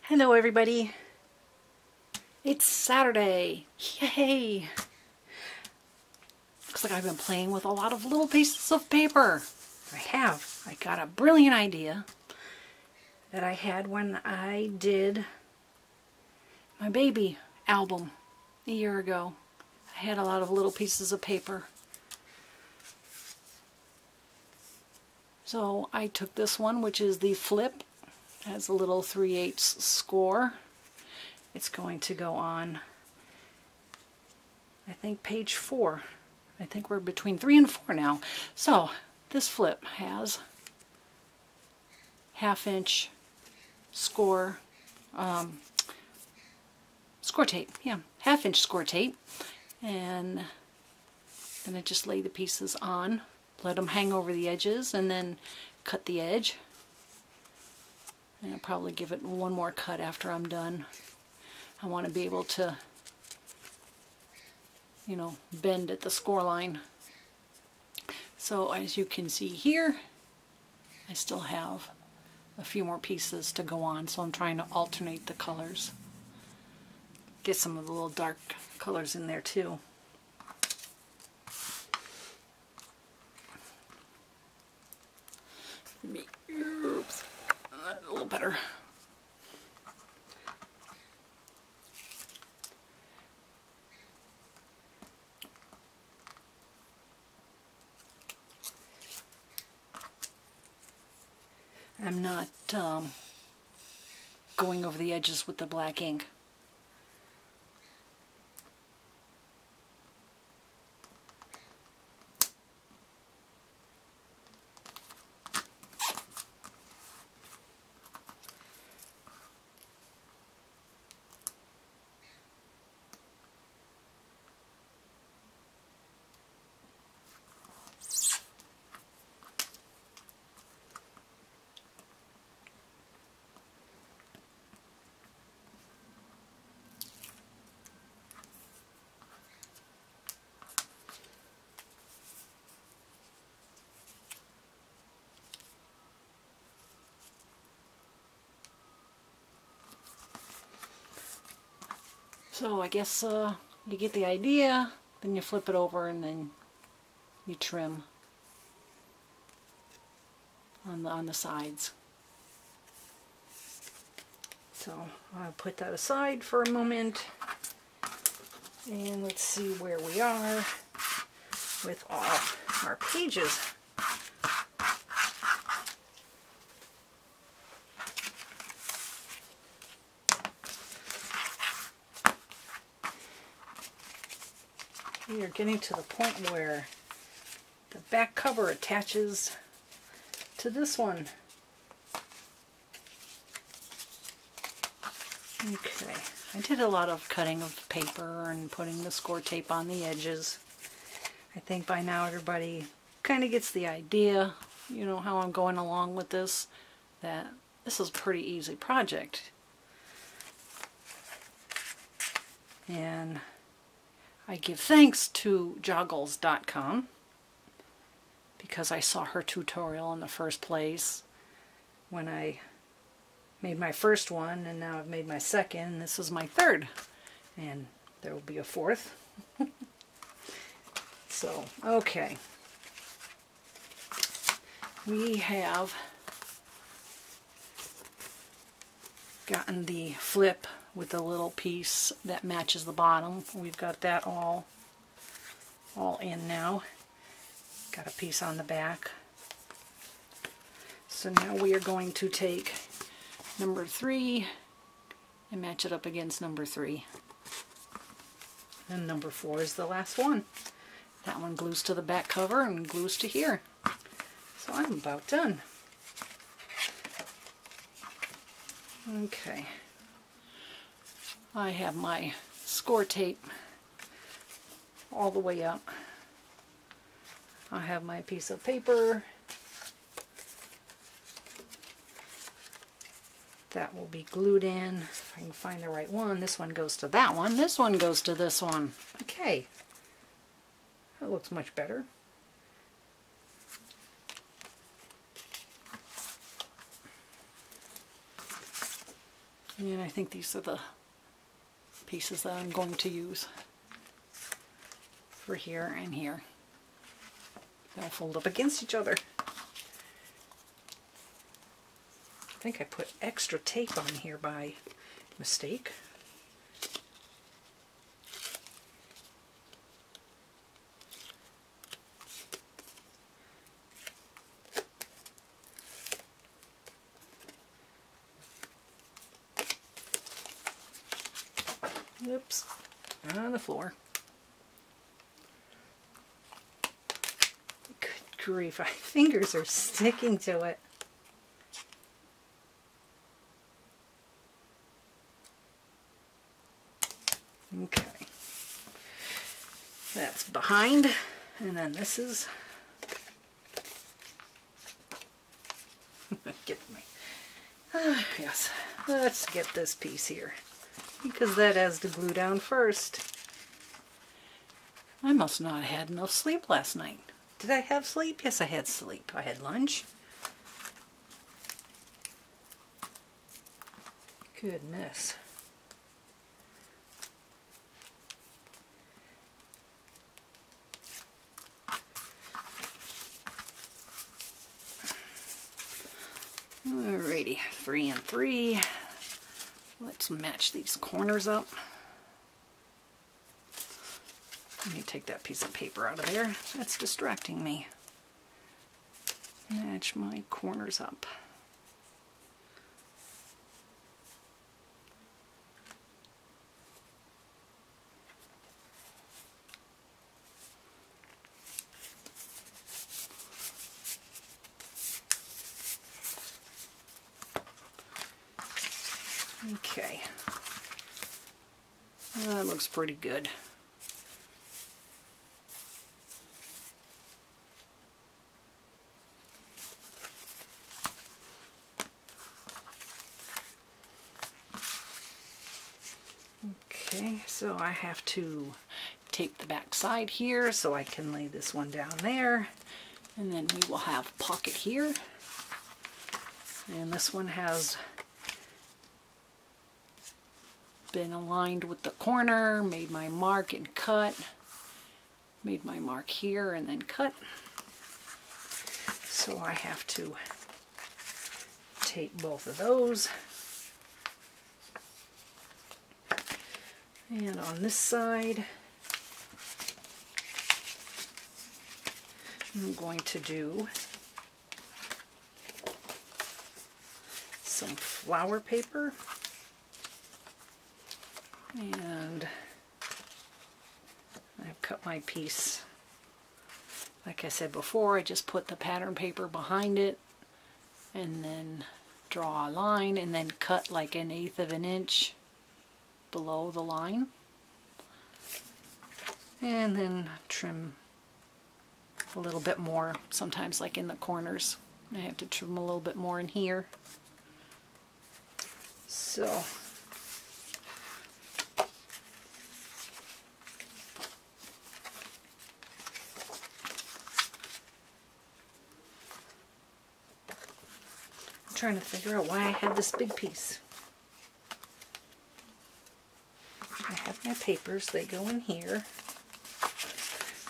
Hello everybody. It's Saturday. Yay! Looks like I've been playing with a lot of little pieces of paper. I have. I got a brilliant idea that I had when I did my baby album a year ago. I had a lot of little pieces of paper. So I took this one, which is the flip. It has a little 3/8 score. It's going to go on, I think, page 4. I think we're between 3 and 4 now. So this flip has 1/2" score, score tape. Yeah, 1/2" score tape. And then I just lay the pieces on, let them hang over the edges, and then cut the edge. And I'll probably give it one more cut after I'm done. I want to be able to, you know, bend at the score line. So as you can see here, I still have a few more pieces to go on, so I'm trying to alternate the colors. Get some of the little dark colors in there too. Oops, a little better. I'm not going over the edges with the black ink. So I guess you get the idea, then you flip it over and then you trim on the sides. So I'll put that aside for a moment, and let's see where we are with all our pages. We are getting to the point where the back cover attaches to this one. Okay, I did a lot of cutting of paper and putting the score tape on the edges. I think by now everybody kind of gets the idea, you know, how I'm going along with this, that this is a pretty easy project. And I give thanks to joggles.com because I saw her tutorial in the first place when I made my first one, and now I've made my second, and this is my third, and there will be a fourth. So, okay. We have gotten the flip with the little piece that matches the bottom. We've got that all in now. Got a piece on the back. So now we are going to take number 3 and match it up against number 3. And number 4 is the last one. That one glues to the back cover and glues to here. So I'm about done. Okay. I have my score tape all the way up. I have my piece of paper. That will be glued in. If I can find the right one. This one goes to that one. This one goes to this one. Okay. That looks much better. And I think these are the pieces that I'm going to use for here and here. They'll fold up against each other. I think I put extra tape on here by mistake. Oops, on the floor. Good grief, my fingers are sticking to it. Okay, that's behind, and then this is, get me, yes, let's get this piece here, because that has to glue down first. I must not have had enough sleep last night. Did I have sleep? Yes, I had sleep. I had lunch. Goodness. Alrighty, 3 and 3. Let's match these corners up. Let me take that piece of paper out of there. That's distracting me. Match my corners up. Okay, that looks pretty good. Okay, so I have to tape the back side here so I can lay this one down there, and then we will have a pocket here, and this one has been aligned with the corner, made my mark and cut, made my mark here and then cut. So I have to tape both of those. And on this side, I'm going to do some flower paper. And I've cut my piece. Like I said before, I just put the pattern paper behind it and then draw a line and then cut like 1/8 of an inch below the line. And then trim a little bit more, sometimes like in the corners. I have to trim a little bit more in here. So trying to figure out why I had this big piece. I have my papers, they go in here.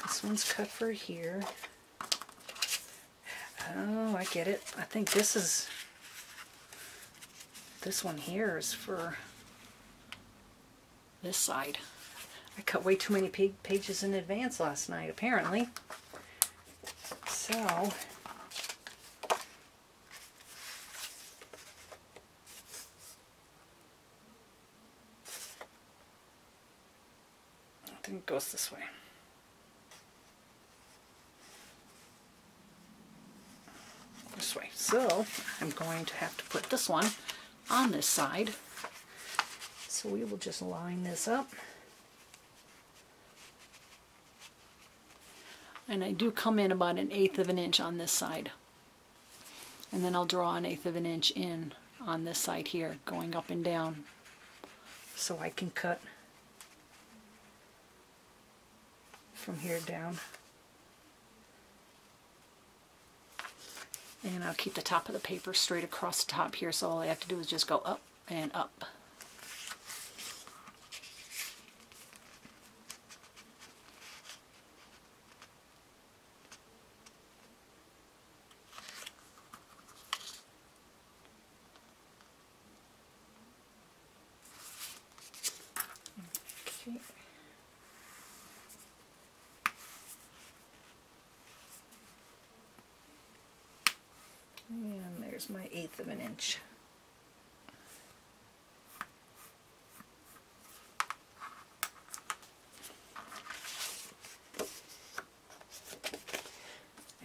This one's cut for here. Oh, I get it. I think this one here is for this side. I cut way too many pages in advance last night, apparently. So I think it goes this way. This way. So I'm going to have to put this one on this side. So we will just line this up. And I do come in about 1/8 of an inch on this side. And then I'll draw 1/8 of an inch in on this side here, going up and down. So I can cut from here down. And I'll keep the top of the paper straight across the top here, so all I have to do is just go up and up. Here's my 1/8 of an inch.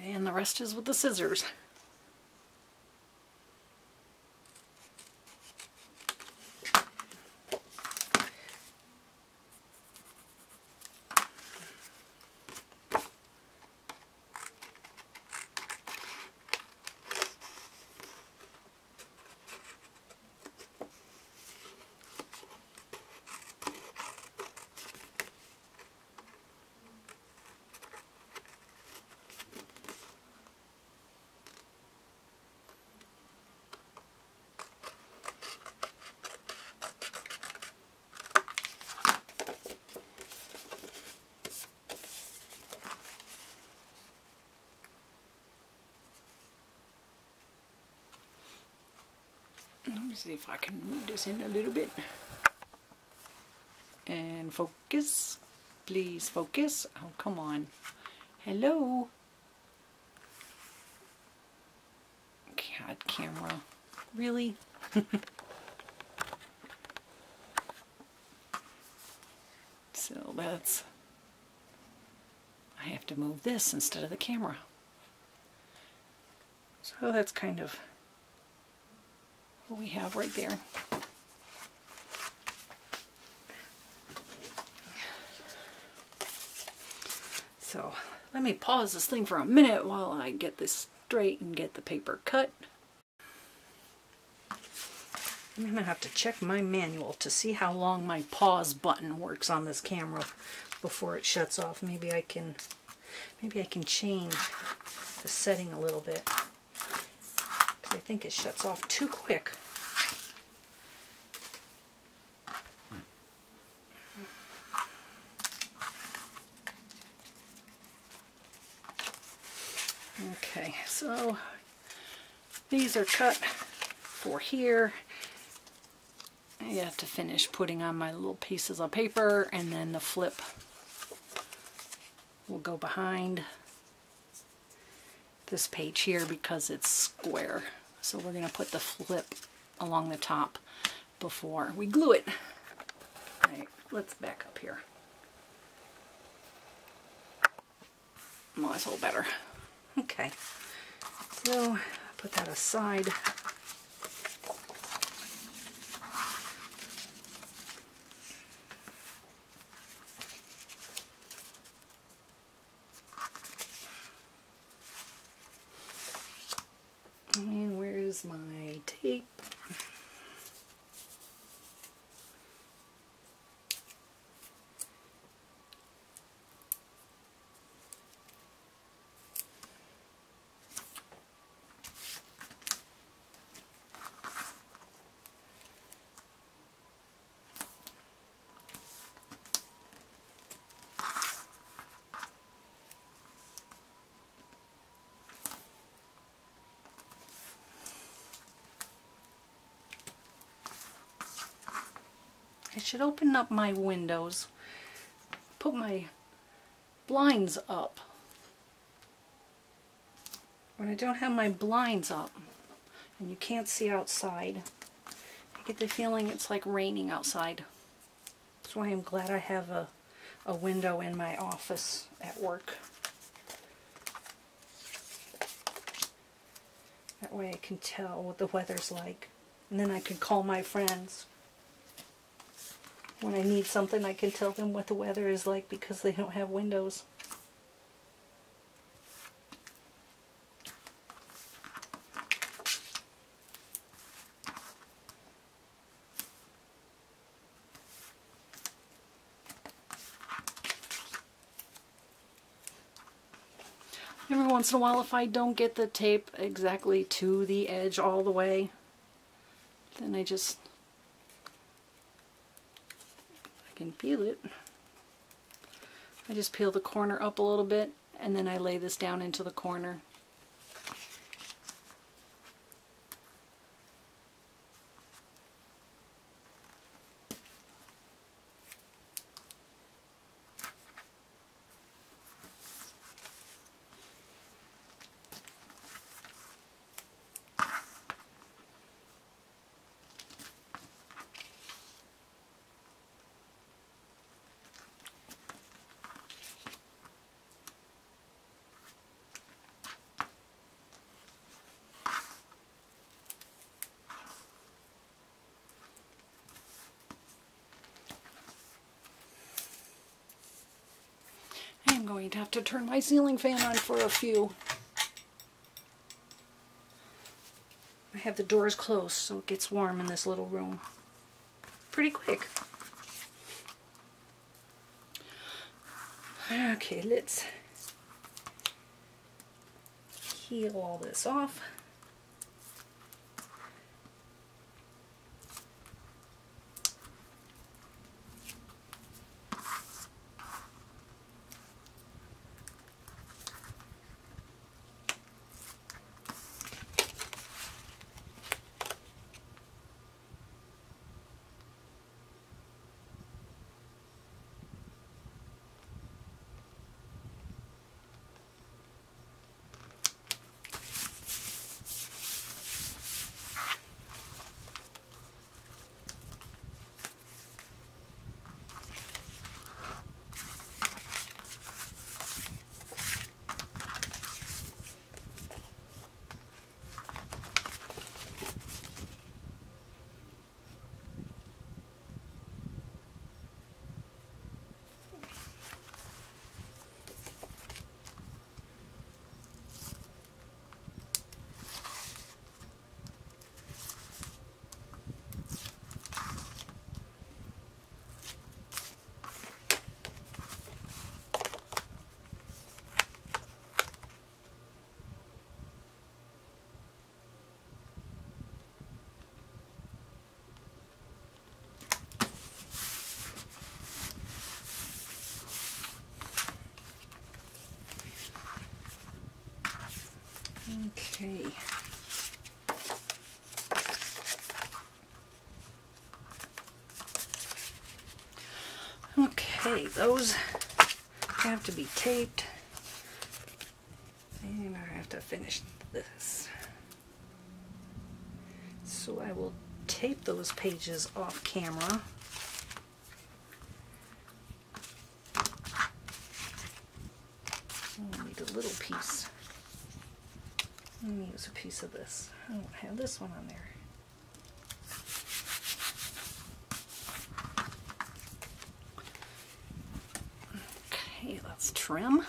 And the rest is with the scissors. Let me see if I can move this in a little bit. And focus. Please focus. Oh, come on. Hello. God, camera. Really? So that's... I have to move this instead of the camera. So that's kind of what we have right there. So let me pause this thing for a minute while I get this straight and get the paper cut. I'm gonna have to check my manual to see how long my pause button works on this camera before it shuts off. Maybe I can change the setting a little bit. I think it shuts off too quick. Okay, so these are cut for here. I have to finish putting on my little pieces of paper, and then the flip will go behind this page here because it's square. So we're going to put the flip along the top before we glue it. Alright, let's back up here. Well, that's a little better. Okay, so put that aside. And where's my tape? I should open up my windows, put my blinds up. When I don't have my blinds up and you can't see outside, I get the feeling it's like raining outside. That's why I'm glad I have a window in my office at work. That way I can tell what the weather's like. And then I can call my friends. When I need something, I can tell them what the weather is like because they don't have windows. Every once in a while, if I don't get the tape exactly to the edge all the way, then I can peel it. I just peel the corner up a little bit and then I lay this down into the corner. going to have to turn my ceiling fan on for a few. I have the doors closed so it gets warm in this little room pretty quick. Okay, let's peel all this off. Okay. Okay, those have to be taped. And I have to finish this. So I will tape those pages off camera. I need a little piece. Let me use a piece of this. I don't have this one on there. Okay, let's trim.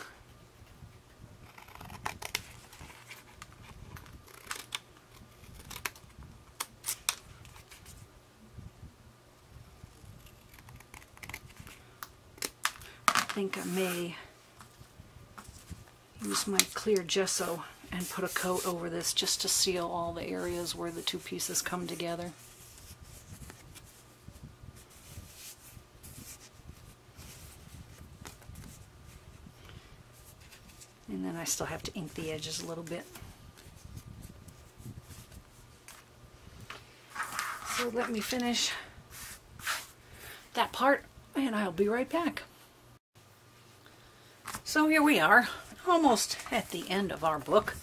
I think I may use my clear gesso and put a coat over this just to seal all the areas where the two pieces come together. And then I still have to ink the edges a little bit. So let me finish that part and I'll be right back. So here we are, almost at the end of our book.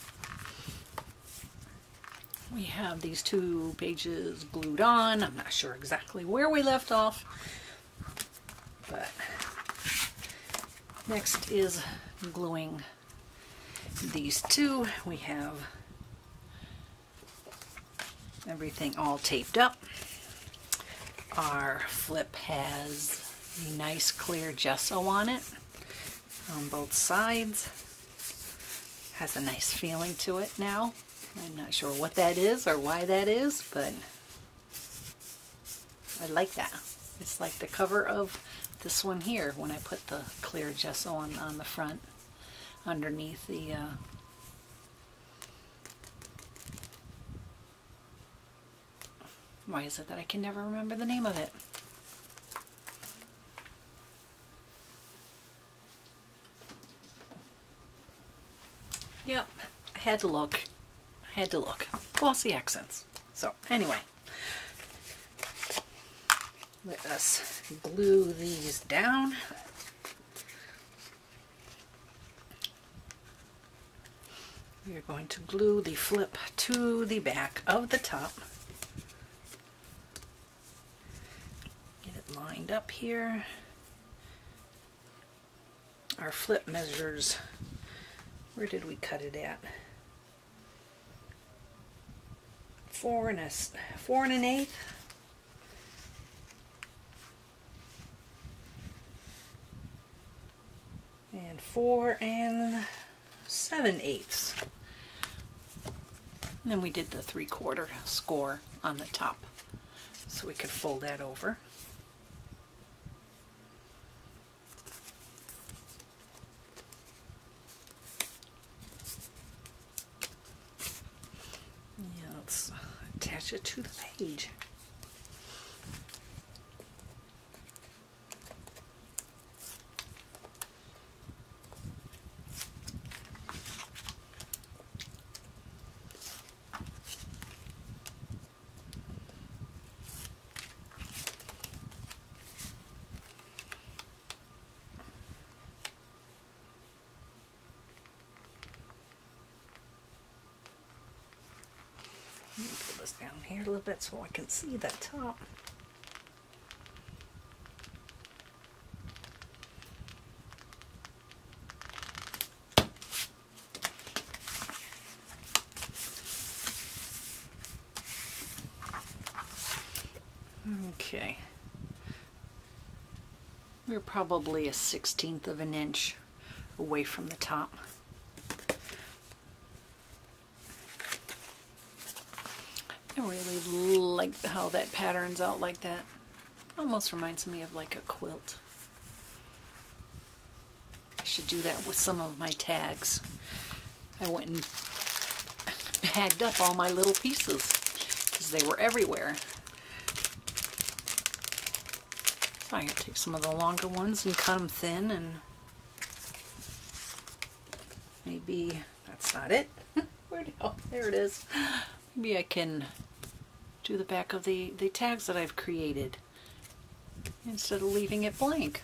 We have these two pages glued on. I'm not sure exactly where we left off, but next is gluing these two. We have everything all taped up. Our flip has a nice clear gesso on it on both sides. Has a nice feeling to it now. I'm not sure what that is or why that is, but I like that. It's like the cover of this one here when I put the clear gesso on the front underneath the why is it that I can never remember the name of it? Yep, I had to look. Glossy accents. So anyway, let us glue these down. We are going to glue the flip to the back of the top. Get it lined up here. Our flip measures, where did we cut it at? 4 1/8. and 4 7/8. And then we did the 3/4 score on the top, so we could fold that over. Yeah, let's attach it to the page. Let me pull this down here a little bit so I can see that top. Okay. We're probably a 1/16 of an inch away from the top. I really like how that pattern's out like that. Almost reminds me of like a quilt. I should do that with some of my tags. I went and bagged up all my little pieces because they were everywhere. So I can take some of the longer ones and cut them thin, and maybe that's not it. Where'd it go? There it is. Maybe I can do the back of the tags that I've created instead of leaving it blank.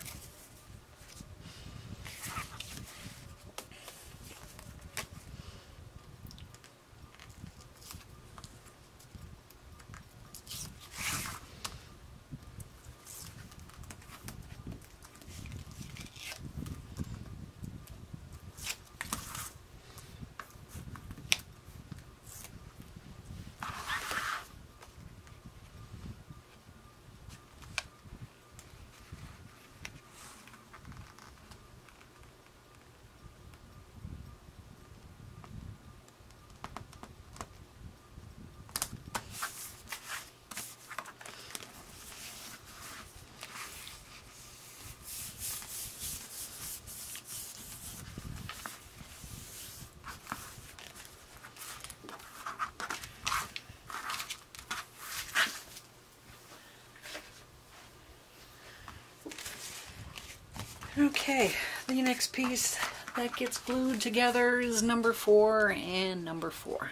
Okay, the next piece that gets glued together is number 4 and number 4.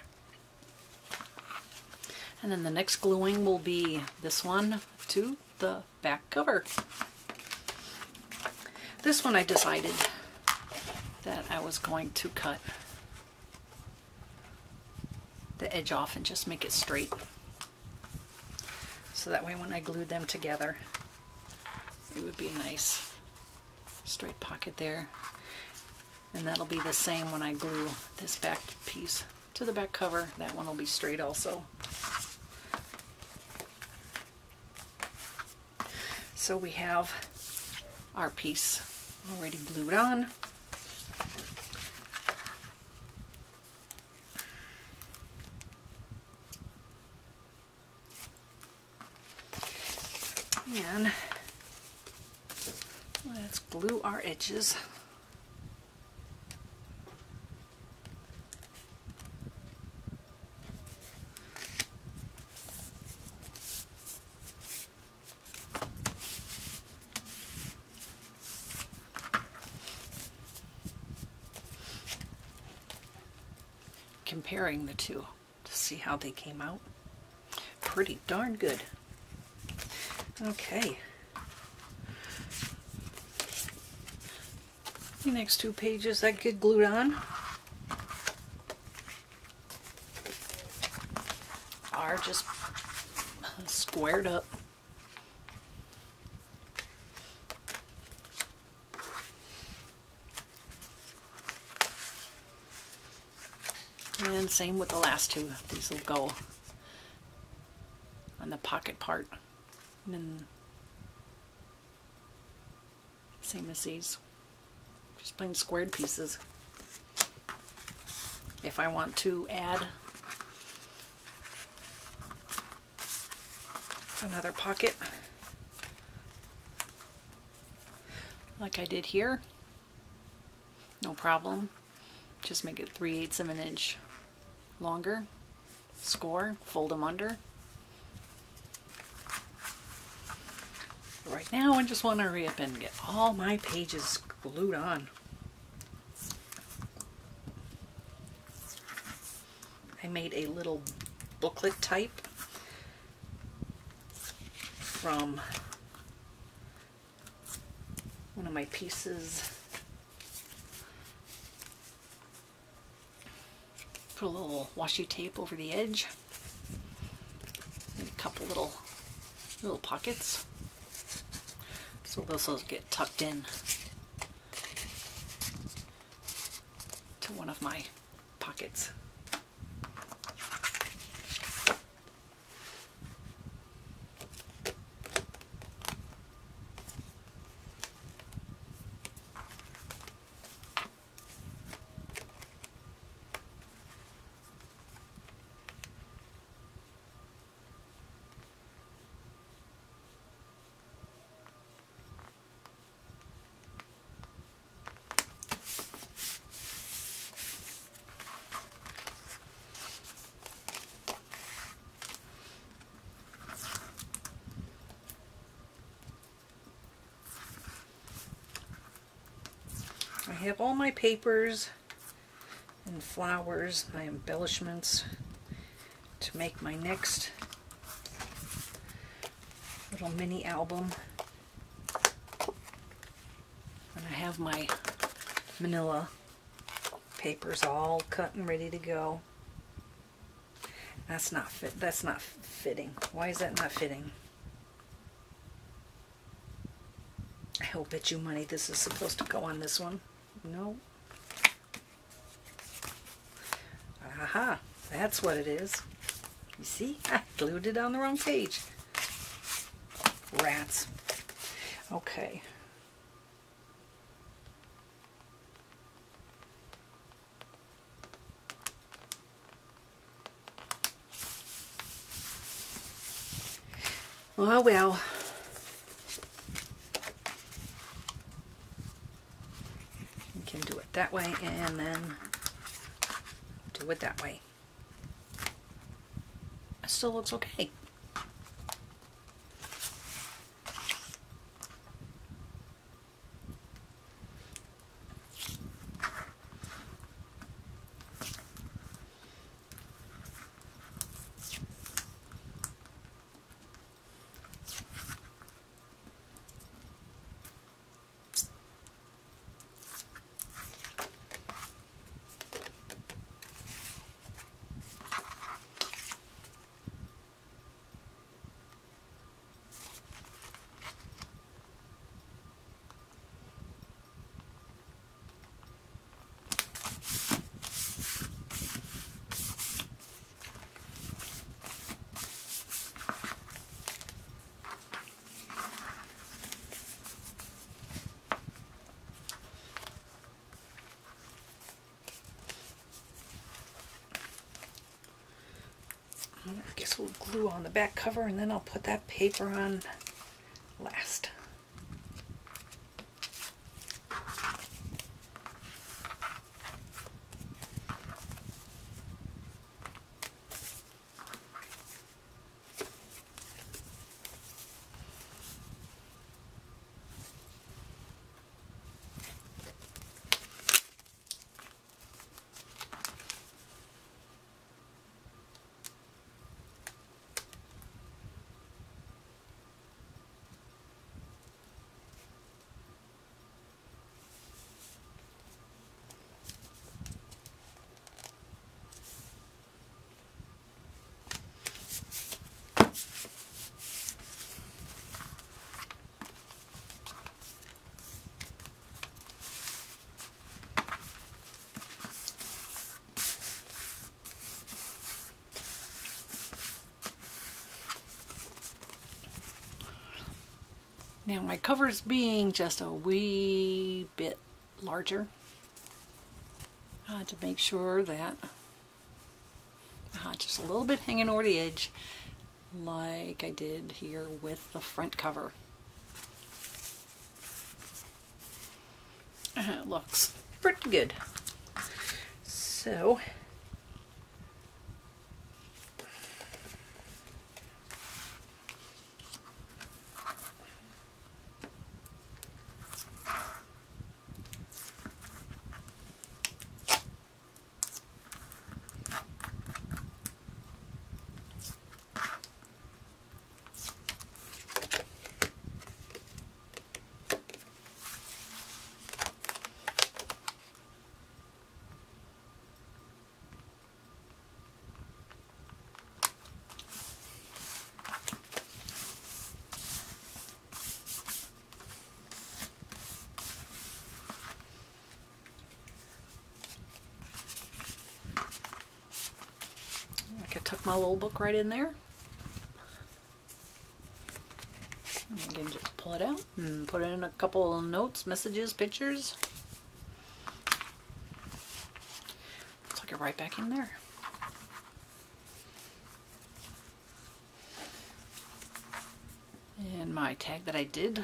And then the next gluing will be this one to the back cover. This one I decided that I was going to cut the edge off and just make it straight. So that way when I glued them together, it would be a nice straight pocket there. And that'll be the same when I glue this back piece to the back cover. That one will be straight also. So we have our piece already glued on. And let's glue our edges. Comparing the two to see how they came out. Pretty darn good. Okay. The next 2 pages that get glued on are just squared up. And same with the last 2. These will go on the pocket part. And then same as these. just plain squared pieces. If I want to add another pocket, like I did here, no problem. Just make it 3/8 of an inch longer. Score, fold them under. Right now I just want to hurry up and get all my pages glued on. I made a little booklet type from one of my pieces. Put a little washi tape over the edge and a couple little pockets, so this will get tucked in to one of my pockets. I have all my papers and flowers, my embellishments, to make my next little mini album. And I have my manila papers all cut and ready to go. That's not fitting. Why is that not fitting? I'll bet you money this is supposed to go on this one. No. Aha, that's what it is. You see? I glued it on the wrong page. Rats. Okay. Oh well. You can do it that way and then do it that way. It still looks okay. I guess we'll glue on the back cover and then I'll put that paper on last. Now my cover's being just a wee bit larger to make sure that just a little bit hanging over the edge, like I did here with the front cover. It looks pretty good. So I tuck my little book right in there. And again, just pull it out and put in a couple of notes, messages, pictures. Tuck it right back in there. And my tag that I did.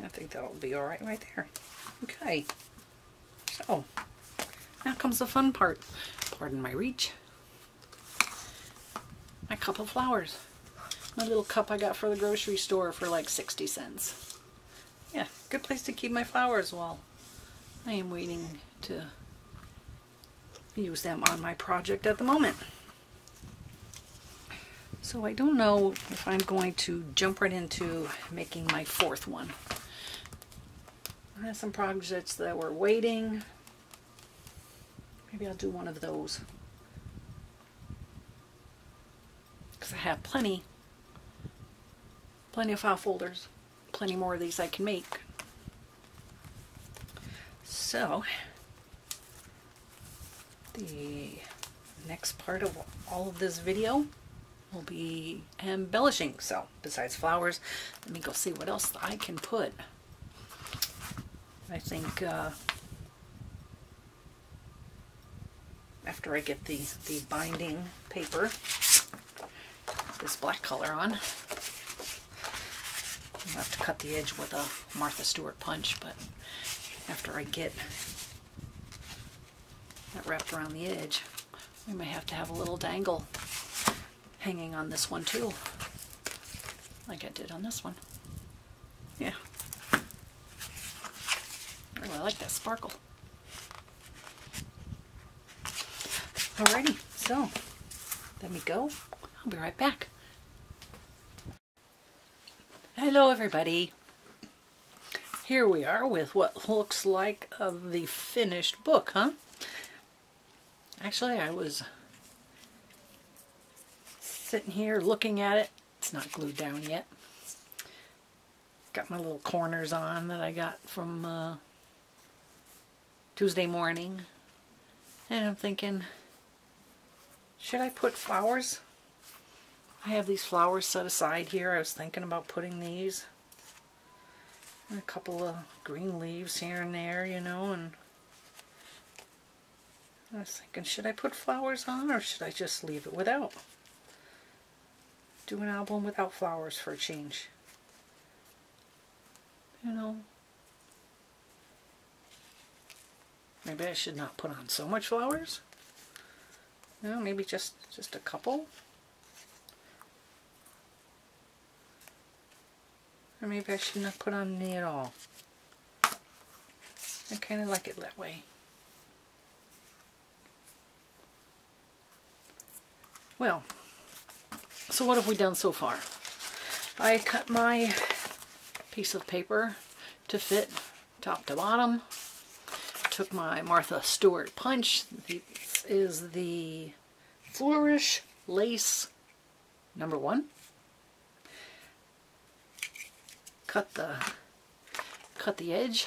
I think that'll be all right there. Okay, so now comes the fun part. Pardon my reach. My cup of flowers. My little cup I got for the grocery store for like 60 cents. Yeah, good place to keep my flowers while I am waiting to use them on my project at the moment. So I don't know if I'm going to jump right into making my fourth one. I have some projects that were waiting. Maybe I'll do one of those. Because I have plenty of file folders. Plenty more of these I can make. So, the next part of all of this video will be embellishing. So, besides flowers, let me go see what else I can put. I think after I get the binding paper, this black color on, I'll have to cut the edge with a Martha Stewart punch, but after I get that wrapped around the edge, we may have to have a little dangle hanging on this one too, like I did on this one. Yeah. Oh, I like that sparkle. Alrighty, so let me go. I'll be right back. Hello everybody. Here we are with what looks like the finished book, huh? Actually, I was sitting here looking at it. It's not glued down yet. Got my little corners on that I got from Tuesday morning, and I'm thinking, should I put flowers? I have these flowers set aside here. I was thinking about putting these, and a couple of green leaves here and there, you know, and I was thinking, should I put flowers on or should I just leave it without? Do an album without flowers for a change, you know. Maybe I should not put on so much flowers. No, maybe just a couple. Or maybe I should not put on any at all. I kind of like it that way. Well, so what have we done so far? I cut my piece of paper to fit top to bottom. Took my Martha Stewart punch. This is the Flourish Lace #1. Cut the edge.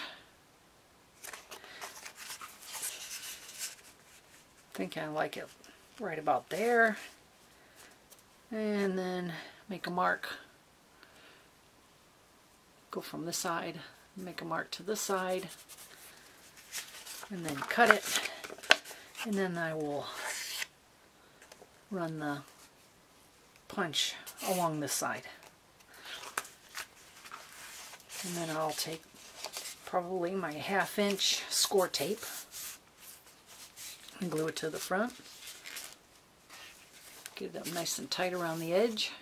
I think I like it right about there. and then make a mark. Go from this side, make a mark to this side, and then cut it, and then I will run the punch along this side. And then I'll take probably my 1/2 inch score tape and glue it to the front. Get it up nice and tight around the edge,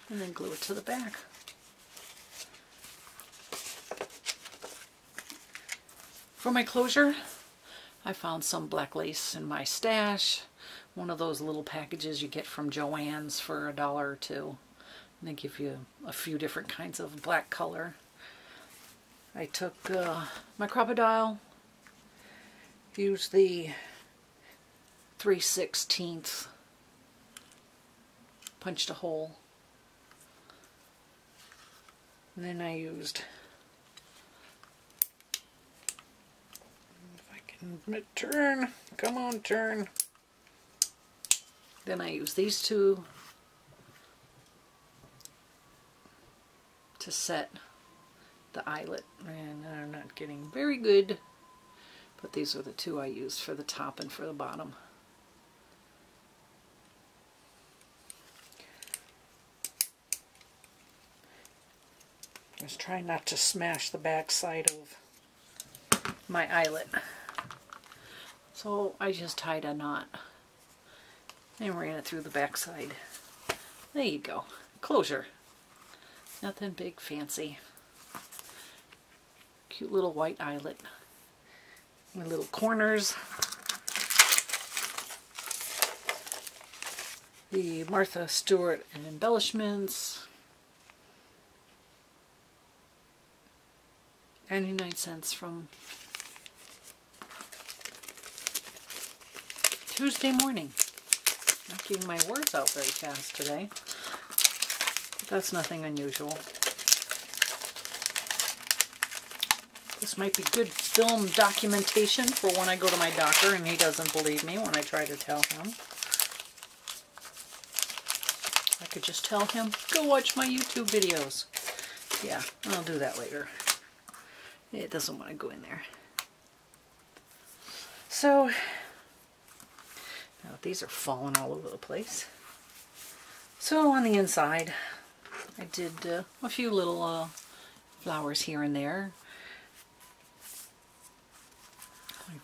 and then glue it to the back. For my closure, I found some black lace in my stash. One of those little packages you get from Joann's for $1 or $2. And they give you a few different kinds of black color. I took my crocodile, used the 3/16, punched a hole, and then I used, if I can turn, come on, turn. Then I used these two to set the eyelet, and I'm not getting very good, but these are the two I used for the top and for the bottom. Just try not to smash the back side of my eyelet. So I just tied a knot and ran it through the back side. There you go. Closure. Nothing big fancy. Cute little white eyelet. My little corners. The Martha Stewart and embellishments. 99 cents from Tuesday morning. Not getting my words out very fast today. But that's nothing unusual. This might be good film documentation for when I go to my doctor and he doesn't believe me when I try to tell him. I could just tell him, go watch my YouTube videos. Yeah, I'll do that later. It doesn't want to go in there. So, now these are falling all over the place. So on the inside, I did a few little flowers here and there.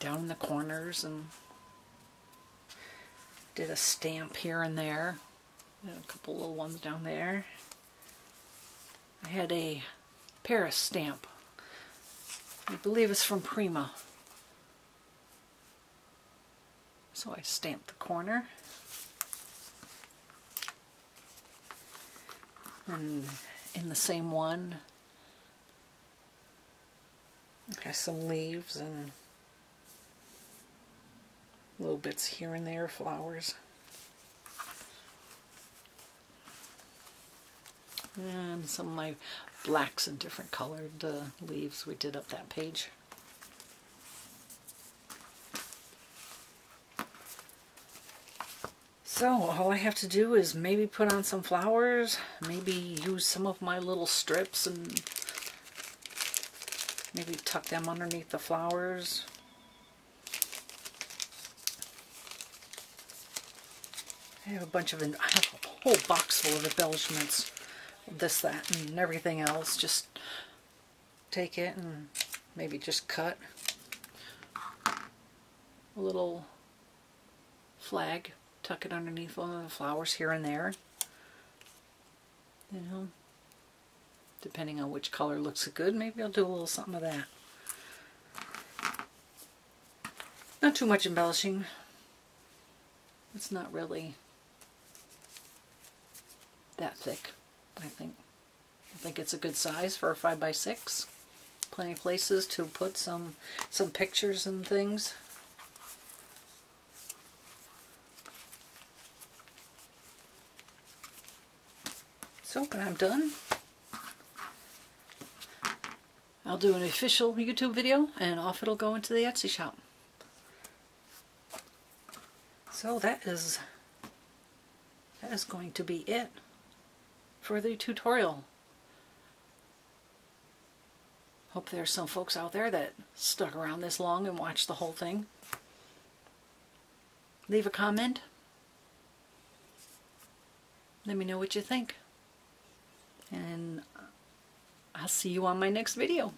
Down in the corners, and did a stamp here and there. And a couple little ones down there. I had a Paris stamp. I believe it's from Prima. So I stamped the corner. And in the same one, I have some leaves and little bits here and there, flowers. And some of my blacks and different colored leaves we did up that page. So all I have to do is maybe put on some flowers, maybe use some of my little strips and maybe tuck them underneath the flowers. I have I have a whole box full of embellishments, this, that, and everything else. Just take it and maybe just cut a little flag, tuck it underneath one of the flowers here and there. You know, depending on which color looks good, maybe I'll do a little something of that. Not too much embellishing. It's not really that thick, I think. I think it's a good size for a 5x6. Plenty of places to put some pictures and things. So when I'm done, I'll do an official YouTube video and off it'll go into the Etsy shop. So that is that is going to be it for the tutorial. Hope there's some folks out there that stuck around this long and watched the whole thing. Leave a comment. Let me know what you think. And I'll see you on my next video.